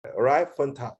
All right, fantastic.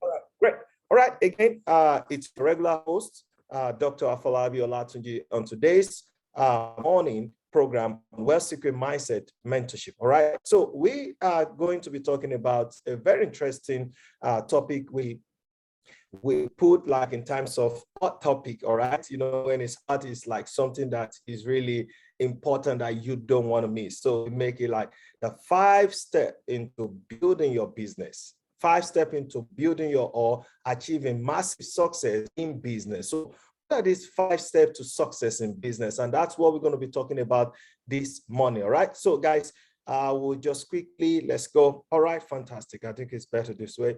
All right, great. All right, again, it's a regular host, Dr. Afolabi Olatunji, on today's morning program, Well Secret Mindset Mentorship. All right, so we are going to be talking about a very interesting topic. We put like in terms of hot topic, all right? You know, when it's hot, it's like something that is really important that you don't want to miss. So we make it like the 5 step into building your business, 5 step into building your or achieving massive success in business. So what are these 5 steps to success in business? And that's what we're going to be talking about this morning, all right? So guys, we'll just quickly, let's go. All right, fantastic. I think it's better this way.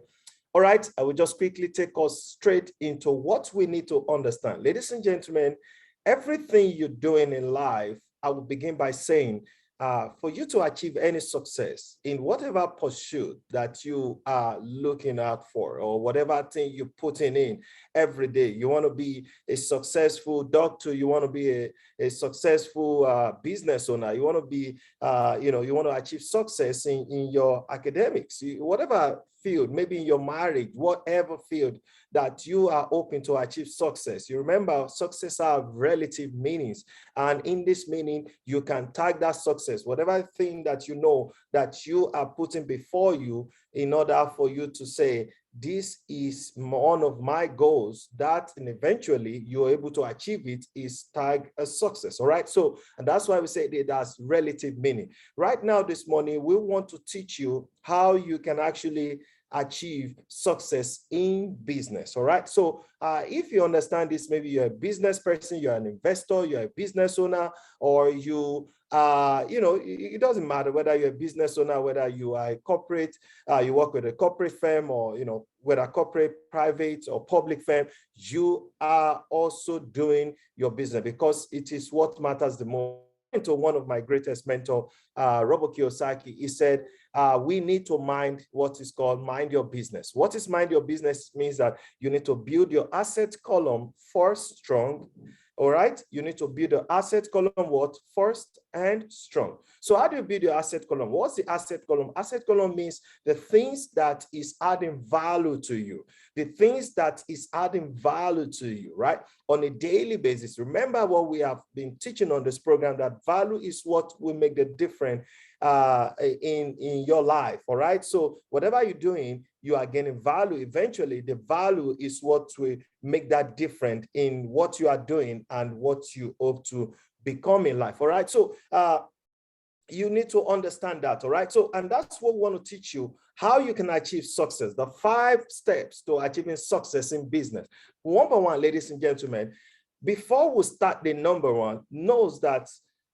All right, I will just quickly take us straight into what we need to understand. Ladies and gentlemen, everything you're doing in life, I will begin by saying, for you to achieve any success in whatever pursuit that you are looking out for, or whatever thing you're putting in every day, you want to be a successful doctor, you want to be a successful business owner, you want to be, you want to achieve success in your academics, whatever field, maybe in your marriage, whatever field that you are hoping to achieve success. You remember, success have relative meanings. And in this meaning, you can tag that success, whatever thing that you know that you are putting before you in order for you to say, this is one of my goals, that and eventually you're able to achieve it, is tag a success. All right. So, and that's why we say that that's relative meaning. Right now, this morning, we want to teach you how you can actually achieve success in business. All right. So if you understand this, maybe you're a business person, you're an investor, you're a business owner, or you it doesn't matter whether you're a business owner, whether you are a corporate, you work with a corporate firm, or whether a corporate, private, or public firm, you are also doing your business, because it is what matters the most. To one of my greatest mentor, Robert Kiyosaki, he said, we need to mind what is called mind your business. What is mind your business? Means that you need to build your asset column first strong. All right, you need to build the asset column what? First and strong. So how do you build your asset column? What's the asset column? Asset column means the things that is adding value to you, the things that is adding value to you, right? On a daily basis. Remember what we have been teaching on this program, that value is what will make the difference in your life. All right. So whatever you're doing, you are gaining value. Eventually, the value is what will make that different in what you are doing and what you hope to become in life. All right. So you need to understand that. All right. So, and that's what we want to teach you, how you can achieve success, the 5 steps to achieving success in business. One by one, ladies and gentlemen, before we start, the number one knows that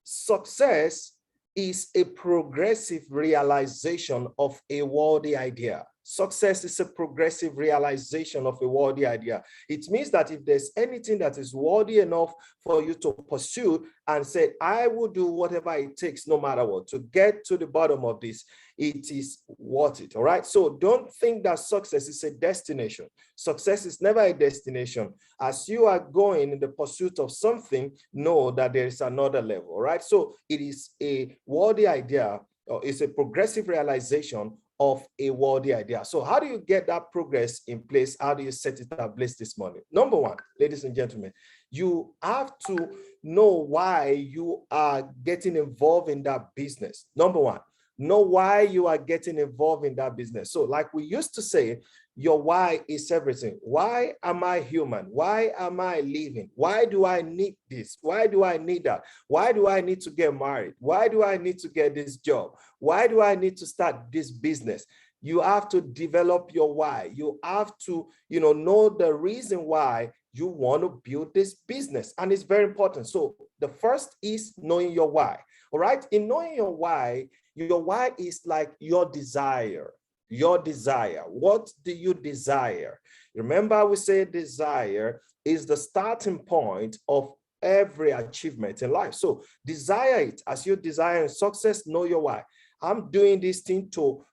success is a progressive realization of a worthy idea. Success is a progressive realization of a worthy idea. It means that if there's anything that is worthy enough for you to pursue and say, I will do whatever it takes, no matter what, to get to the bottom of this, it is worth it. All right. So don't think that success is a destination. Success is never a destination. As you are going in the pursuit of something, know that there is another level. All right. So it is a worthy idea, or it's a progressive realization of a worthy idea. So how do you get that progress in place? How do you set it up this morning? Number one, ladies and gentlemen, you have to know why you are getting involved in that business. Number one, know why you are getting involved in that business. So like we used to say, your why is everything. Why am I human? Why am I living? Why do I need this? Why do I need that? Why do I need to get married? Why do I need to get this job? Why do I need to start this business? You have to develop your why. You have to, know the reason why you want to build this business. And it's very important. So the first is knowing your why. All right. In knowing your why is like your desire. Your desire. What do you desire? Remember, we say desire is the starting point of every achievement in life. So desire it. As you desire success, know your why. I'm doing this thing to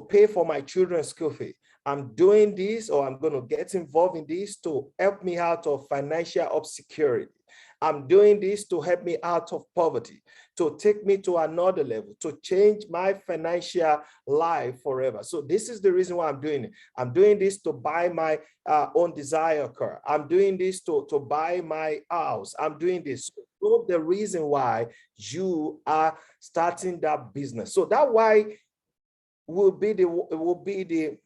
pay for my children's school fee. I'm doing this, or I'm going to get involved in this to help me out of financial obscurity. I'm doing this to help me out of poverty. to take me to another level, to change my financial life forever. So this is the reason why I'm doing it. I'm doing this to buy my own desire car. I'm doing this to buy my house. I'm doing this. So the reason why you are starting that business. So that why will be the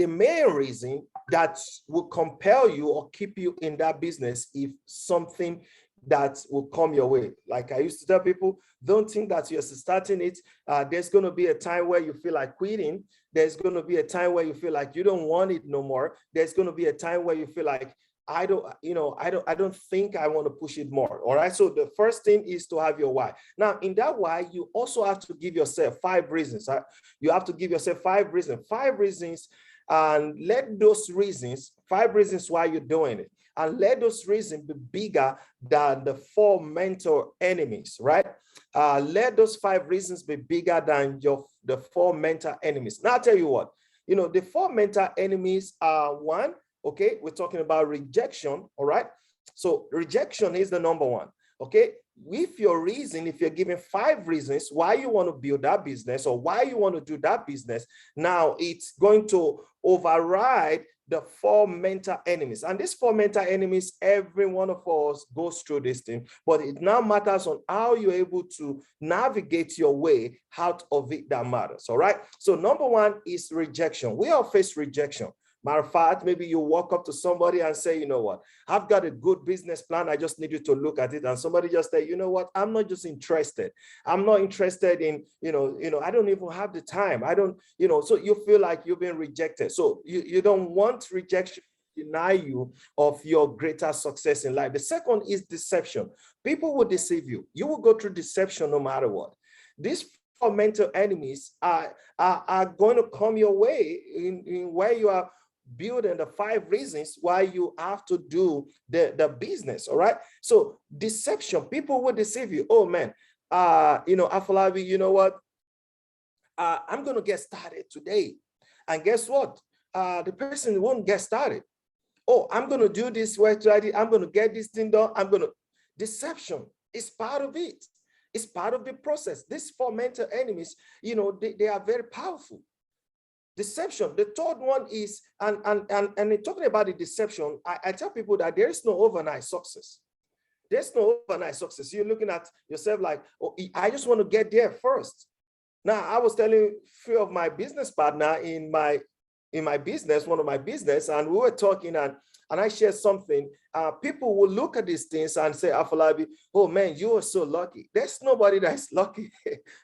main reason that will compel you or keep you in that business if something that will come your way. Like I used to tell people, don't think that you're starting it. There's going to be a time where you feel like quitting. There's going to be a time where you feel like you don't want it no more. There's going to be a time where you feel like, I don't think I want to push it more. All right. So the first thing is to have your why. Now, in that why, you also have to give yourself 5 reasons. You have to give yourself 5 reasons, and let those reasons, 5 reasons why you're doing it, and let those reasons be bigger than the 4 mental enemies, right? Let those 5 reasons be bigger than the 4 mental enemies. Now, I'll tell you what, the 4 mental enemies are 1, okay, we're talking about rejection, all right? So rejection is the number 1, okay? With your reason, if you're given 5 reasons why you want to build that business or why you want to do that business, now it's going to override the 4 mental enemies. And these 4 mental enemies, every one of us goes through this thing, but it now matters on how you're able to navigate your way out of it that matters, all right? So number 1 is rejection. We all face rejection. Matter of fact, maybe you walk up to somebody and say, you know what, I've got a good business plan. I just need you to look at it. And somebody just say, you know what, I'm not just interested. I'm not interested in, I don't even have the time. I don't, so you feel like you've been rejected. So you don't want rejection to deny you of your greater success in life. The second is deception. People will deceive you. You will go through deception no matter what. These 4 mental enemies are going to come your way in where you are building the 5 reasons why you have to do the business. All right. So deception, people will deceive you. Oh man, Afolabi, you know what? I'm going to get started today. And guess what? The person won't get started. Oh, I'm going to do this. I'm going to get this thing done. Deception is part of it. It's part of the process. These 4 mental enemies, they are very powerful. Deception. The third one is, and talking about the deception, I tell people that there is no overnight success. There's no overnight success. You're looking at yourself like, oh, I just want to get there first. Now, I was telling a few of my business partner in my business, one of my business, and we were talking and I shared something. People will look at these things and say, Afolabi, oh man, you are so lucky. There's nobody that's lucky.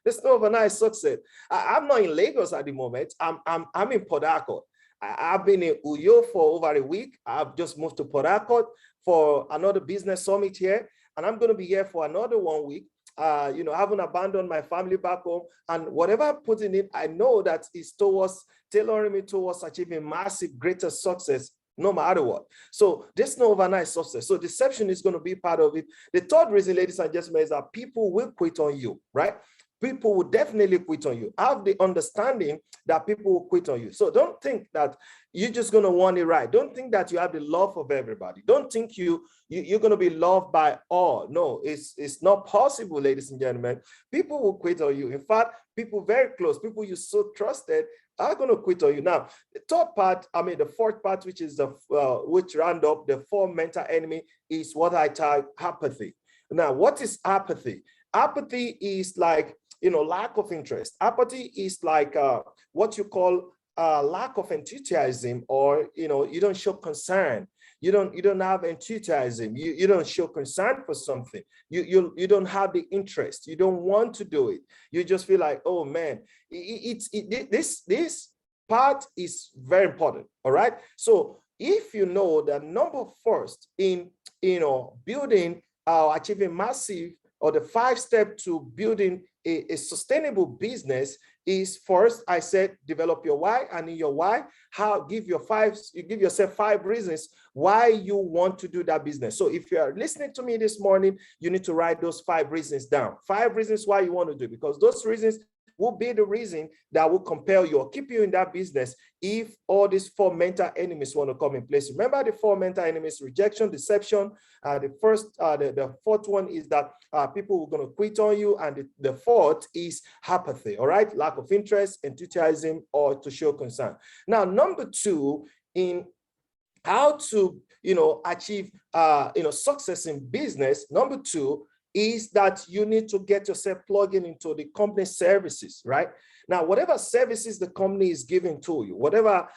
There's no overnight success. I'm not in Lagos at the moment. I'm in Port Harcourt. I've been in Uyo for over a week. I've just moved to Port Harcourt for another business summit here, and I'm going to be here for another 1 week. I haven't abandoned my family back home, and whatever I put in it, I know that it's towards tailoring me towards achieving massive, greater success, no matter what. So there's no overnight success. So deception is going to be part of it. The third reason, ladies and gentlemen, is that people will quit on you, right? People will definitely quit on you. Have the understanding that people will quit on you. So don't think that you're just going to want it right. Don't think that you have the love of everybody. Don't think you're going to be loved by all. No, it's not possible, ladies and gentlemen. People will quit on you. In fact, people very close, people you so trusted are going to quit on you. Now, the fourth part, which is which round up the 4 mental enemy, is what I tag apathy. Now, what is apathy? Apathy is like, lack of interest. Apathy is like what you call lack of enthusiasm, or, you don't show concern. You don't have enthusiasm. You don't show concern for something. You don't have the interest. You don't want to do it. You just feel like, oh man, this part is very important. All right. So if you know that number first in building achieving massive, or the 5 steps to building a sustainable business is, first, I said, develop your why, and in your why, you give yourself 5 reasons why you want to do that business. So if you are listening to me this morning, you need to write those 5 reasons down. 5 reasons why you want to do it, because those reasons will be the reason that will compel you or keep you in that business if all these four mental enemies want to come in place. Remember the four mental enemies: rejection, deception. The fourth one is that people are going to quit on you. And the fourth is apathy, all right? Lack of interest, enthusiasm, or to show concern. Now, number two, in how to, achieve, success in business, number two is that you need to get yourself plugged into the company services, right? Now, whatever services the company is giving to you, whatever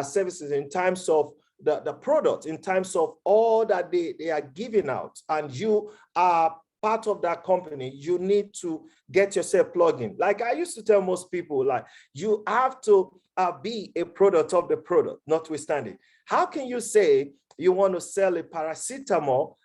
services in terms of the product, in terms of all that they are giving out, and you are part of that company, you need to get yourself plugged in. Like I used to tell most people, like, you have to be a product of the product, notwithstanding. How can you say you want to sell a paracetamol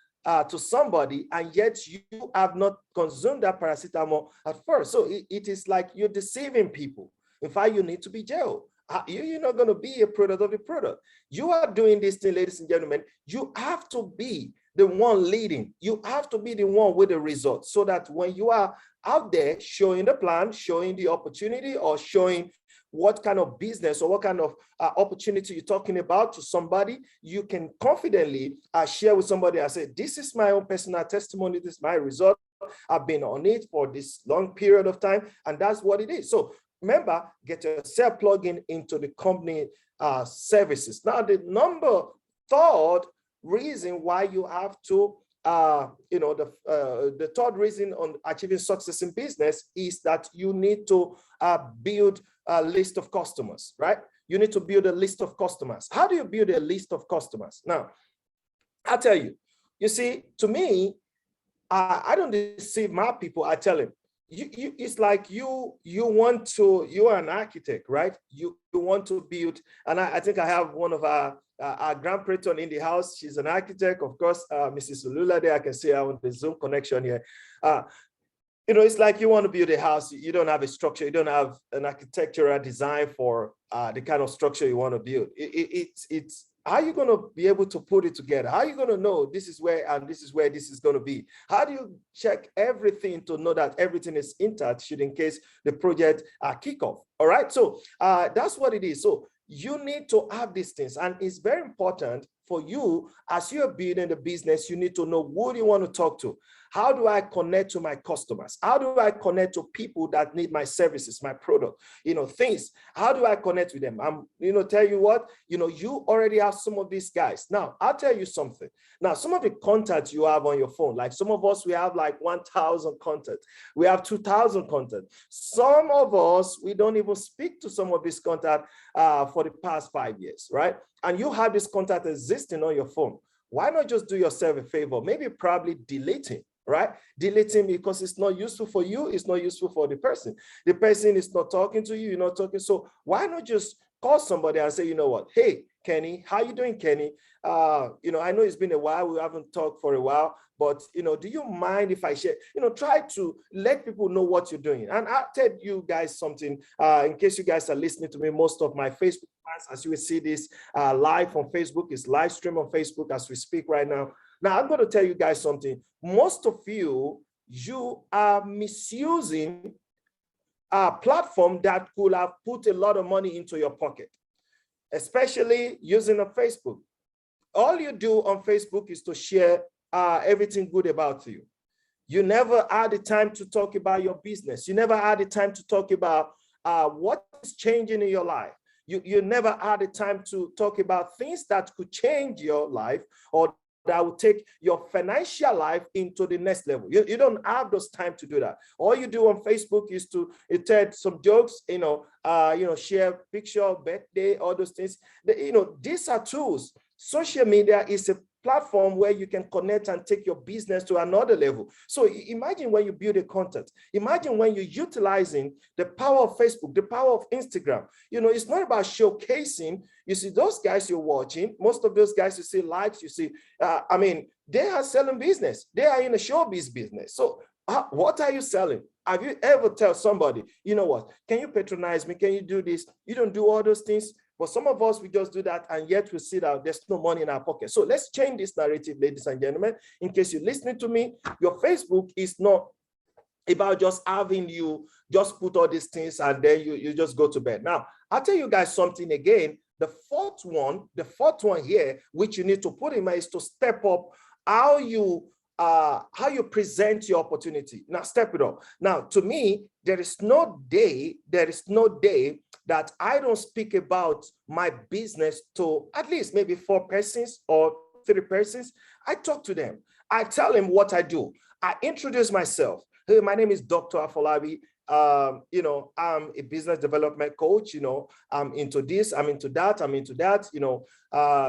to somebody, and yet you have not consumed that paracetamol at first? So it is like you're deceiving people. In fact, you need to be jailed. You're not going to be a product of the product. You are doing this thing, ladies and gentlemen. You have to be the one leading. You have to be the one with the results, so that when you are out there showing the plan, showing the opportunity, or showing what kind of business or what kind of opportunity you're talking about to somebody, you can confidently share with somebody and say, this is my own personal testimony, this is my result. I've been on it for this long period of time, and that's what it is. So remember, get yourself plugged into the company services. Now, the third reason why you have to, the third reason on achieving success in business is that you need to build a list of customers, right? You need to build a list of customers. How do you build a list of customers? Now, I'll tell you, you see, to me, I don't deceive my people. I tell them, it's like you're an architect, right? You want to build, and I think I have one of our grand patron in the house. She's an architect, of course, Mrs. Lula there. I can see her on the Zoom connection here. It's like you want to build a house. You don't have a structure. You don't have an architectural design for the kind of structure you want to build. It's how are you going to be able to put it together? How are you going to know this is where and this is where this is going to be? How do you check everything to know that everything is intact should in case the project kick off? All right. So that's what it is. So you need to have these things, and it's very important for you as you're building the business. You need to know who you want to talk to. How do I connect to my customers? How do I connect to people that need my services, my product, things? How do I connect with them? Tell you what, you already have some of these guys. Now, I'll tell you something. Now, some of the contacts you have on your phone, like some of us, we have like 1,000 contacts. We have 2,000 contacts. Some of us, we don't even speak to some of these contacts for the past 5 years, right? And you have this contact existing on your phone. Why not just do yourself a favor? Maybe probably delete it. Right? Deleting because it's not useful for you, it's not useful for the person. The person is not talking to you, you're not talking. So why not just call somebody and say, you know what, hey, Kenny, how you doing, Kenny? I know it's been a while, we haven't talked for a while, but do you mind if I share? Try to let people know what you're doing. And I'll tell you guys something, in case you guys are listening to me, most of my Facebook fans, as you will see this live on Facebook, is live stream on Facebook as we speak right now. Now, I'm going to tell you guys something. Most of you are misusing a platform that could have put a lot of money into your pocket, especially using a Facebook. All you do on Facebook is to share everything good about you. You never had the time to talk about your business. You never had the time to talk about what is changing in your life. You never had the time to talk about things that could change your life or that will take your financial life into the next level. You don't have those time to do that. All you do on Facebook is to tell some jokes, share picture, birthday, all those things. These are tools. Social media is a platform where you can connect and take your business to another level. So imagine when you build a content. Imagine when you're utilizing the power of Facebook, the power of Instagram. It's not about showcasing. You see those guys you're watching, most of those guys you see likes, you see, they are selling business. They are in a showbiz business. So what are you selling? Have you ever tell somebody, you know what, can you patronize me? Can you do this? You don't do all those things. But some of us, we just do that, and yet we see that there's no money in our pocket. So let's change this narrative, ladies and gentlemen. In case you're listening to me, your Facebook is not about just having you just put all these things and then you just go to bed. Now, I'll tell you guys something again. The fourth one here, which you need to put in mind, is to step up how you present your opportunity. Now, step it up. Now, to me, there is no day that I don't speak about my business to at least maybe 4 persons or 3 persons. I talk to them. I tell them what I do. I introduce myself. Hey, my name is Dr. Afolabi. You know, I'm a business development coach. You know, I'm into this, I'm into that, I'm into that. You know,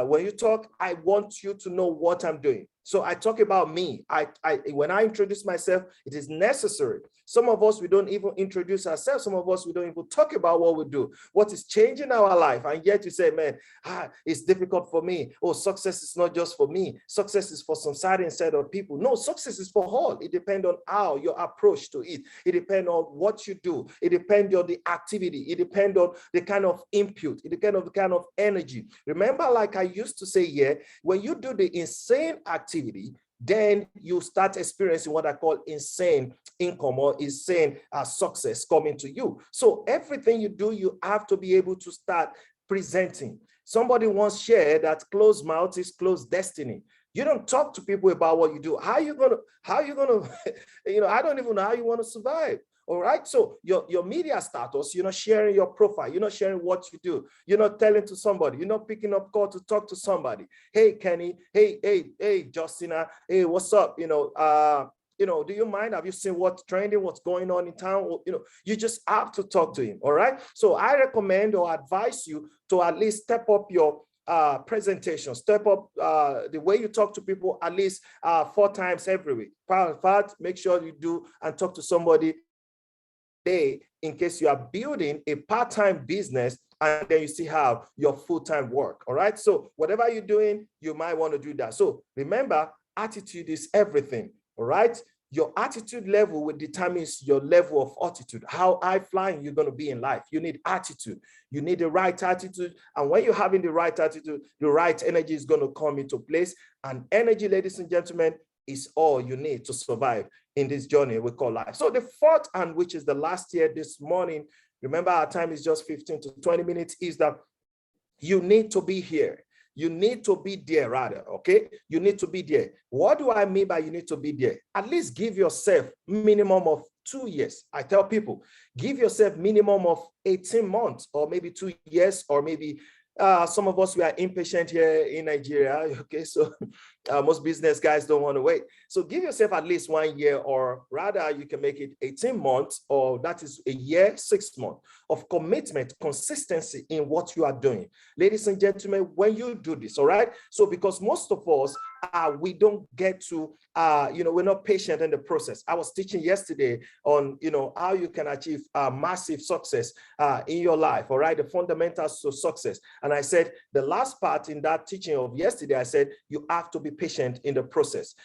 when you talk, I want you to know what I'm doing. So I talk about me. When I introduce myself, it is necessary. Some of us, we don't even introduce ourselves. Some of us, we don't even talk about what we do, what is changing our life. And yet you say, man, it's difficult for me. Oh, success is not just for me. Success is for some certain set of people. No, success is for all. It depends on how your approach to it. It depends on what you do. It depends on the activity. It depends on the kind of input. It depends on the kind of energy. Remember, like I used to say here, when you do the insane activity, then you start experiencing what I call insane income or insane success coming to you. So everything you do, you have to be able to start presenting. Somebody once shared that closed mouth is closed destiny. You don't talk to people about what you do. How are you gonna, you know, I don't even know how you want to survive. All right. So your media status, you're not sharing your profile. You're not sharing what you do. You're not telling to somebody. You're not picking up call to talk to somebody. Hey, Kenny. Hey, Justina. Hey, what's up? You know, do you mind? Have you seen what's trending? What's going on in town? You know, you just have to talk to him. All right. So I recommend or advise you to at least step up your presentation, step up the way you talk to people at least 4 times every week. In fact, make sure you do and talk to somebody day in case you are building a part-time business and then you still have your full-time work. All right. So whatever you're doing, you might want to do that. So remember, attitude is everything. All right. Your attitude level will determine your level of altitude, how high flying you're going to be in life. You need attitude. You need the right attitude. And when you're having the right attitude, the right energy is going to come into place. And energy, ladies and gentlemen, is all you need to survive in this journey we call life. So the fourth, and which is the last year this morning, remember our time is just 15 to 20 minutes, is that you need to be here. You need to be there rather, okay? You need to be there. What do I mean by you need to be there? At least give yourself minimum of 2 years. I tell people, give yourself minimum of 18 months or maybe 2 years or maybe some of us, we are impatient here in Nigeria, okay? So most business guys don't want to wait. So give yourself at least 1 year, or rather you can make it 18 months, or that is a year, 6 months of commitment, consistency in what you are doing. Ladies and gentlemen, when you do this, all right? So because most of us, we don't get to, you know, we're not patient in the process. I was teaching yesterday on, you know, how you can achieve massive success in your life, all right? The fundamentals to success. And I said, the last part in that teaching of yesterday, I said, you have to be patient in the process.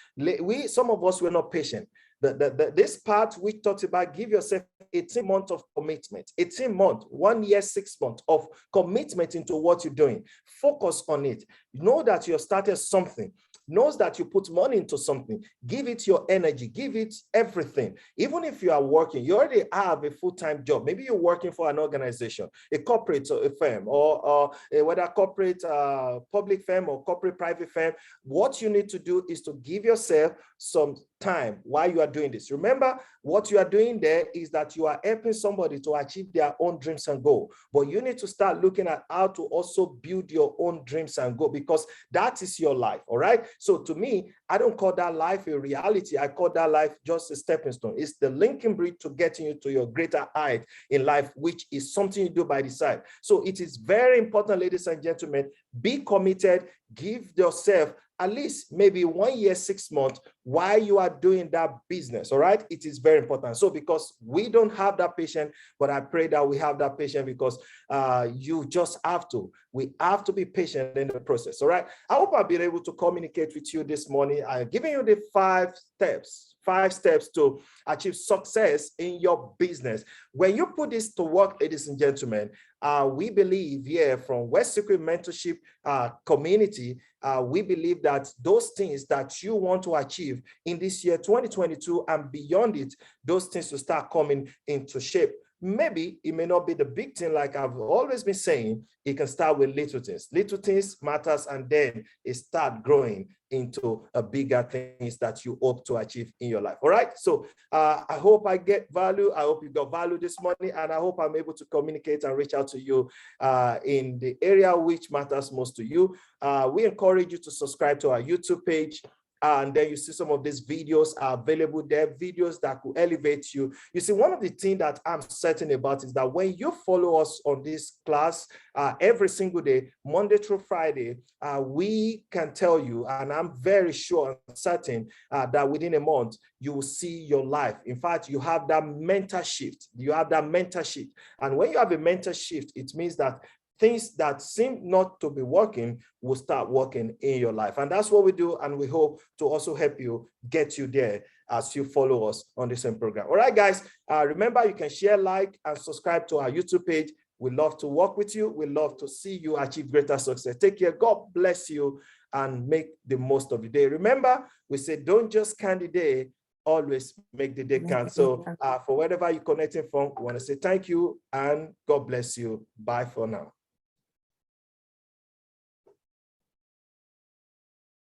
Some of us, we're not patient. This part which talks about give yourself 18 months of commitment, 18 months, 1 year, 6 months of commitment into what you're doing. Focus on it. Know that you have started something. Knows that you put money into something. Give it your energy. Give it everything. Even if you are working, you already have a full-time job. Maybe you're working for an organization, a corporate firm, or whether corporate public firm or corporate private firm. What you need to do is to give yourself some time while you are doing this. Remember, what you are doing there is that you are helping somebody to achieve their own dreams and goal. But you need to start looking at how to also build your own dreams and goal, because that is your life. All right. So to me, I don't call that life a reality. I call that life just a stepping stone. It's the linking bridge to getting you to your greater height in life, which is something you do by the side. So it is very important, ladies and gentlemen, be committed, give yourself at least maybe 1 year, 6 months while you are doing that business. All right. It is very important. So because we don't have that patience, but I pray that we have that patience, because you just have to. We have to be patient in the process. All right. I hope I've been able to communicate with you this morning. I've given you the 5 steps 5 steps to achieve success in your business. When you put this to work, ladies and gentlemen, we believe here from West Secret Mentorship community, we believe that those things that you want to achieve in this year 2022 and beyond it, those things will start coming into shape. Maybe it may not be the big thing, like I've always been saying. It can start with little things. Little things matters, and then it start growing into a bigger things that you hope to achieve in your life. All right. So I hope I get value. I hope you got value this morning, and I hope I'm able to communicate and reach out to you in the area which matters most to you. We encourage you to subscribe to our YouTube page. And then you see some of these videos are available there, videos that could elevate you. You see, one of the things that I'm certain about is that when you follow us on this class every single day, Monday through Friday, we can tell you, and I'm very sure and certain that within a month, you will see your life. In fact, you have that mental shift. You have that mental shift. And when you have a mental shift, it means that things that seem not to be working will start working in your life. And that's what we do. And we hope to also help you get you there as you follow us on the same program. All right, guys, remember you can share, like, and subscribe to our YouTube page. We love to work with you. We love to see you achieve greater success. Take care. God bless you and make the most of the day. Remember, we say, don't just count the day, always make the day count. So for wherever you're connecting from, we want to say thank you and God bless you. Bye for now.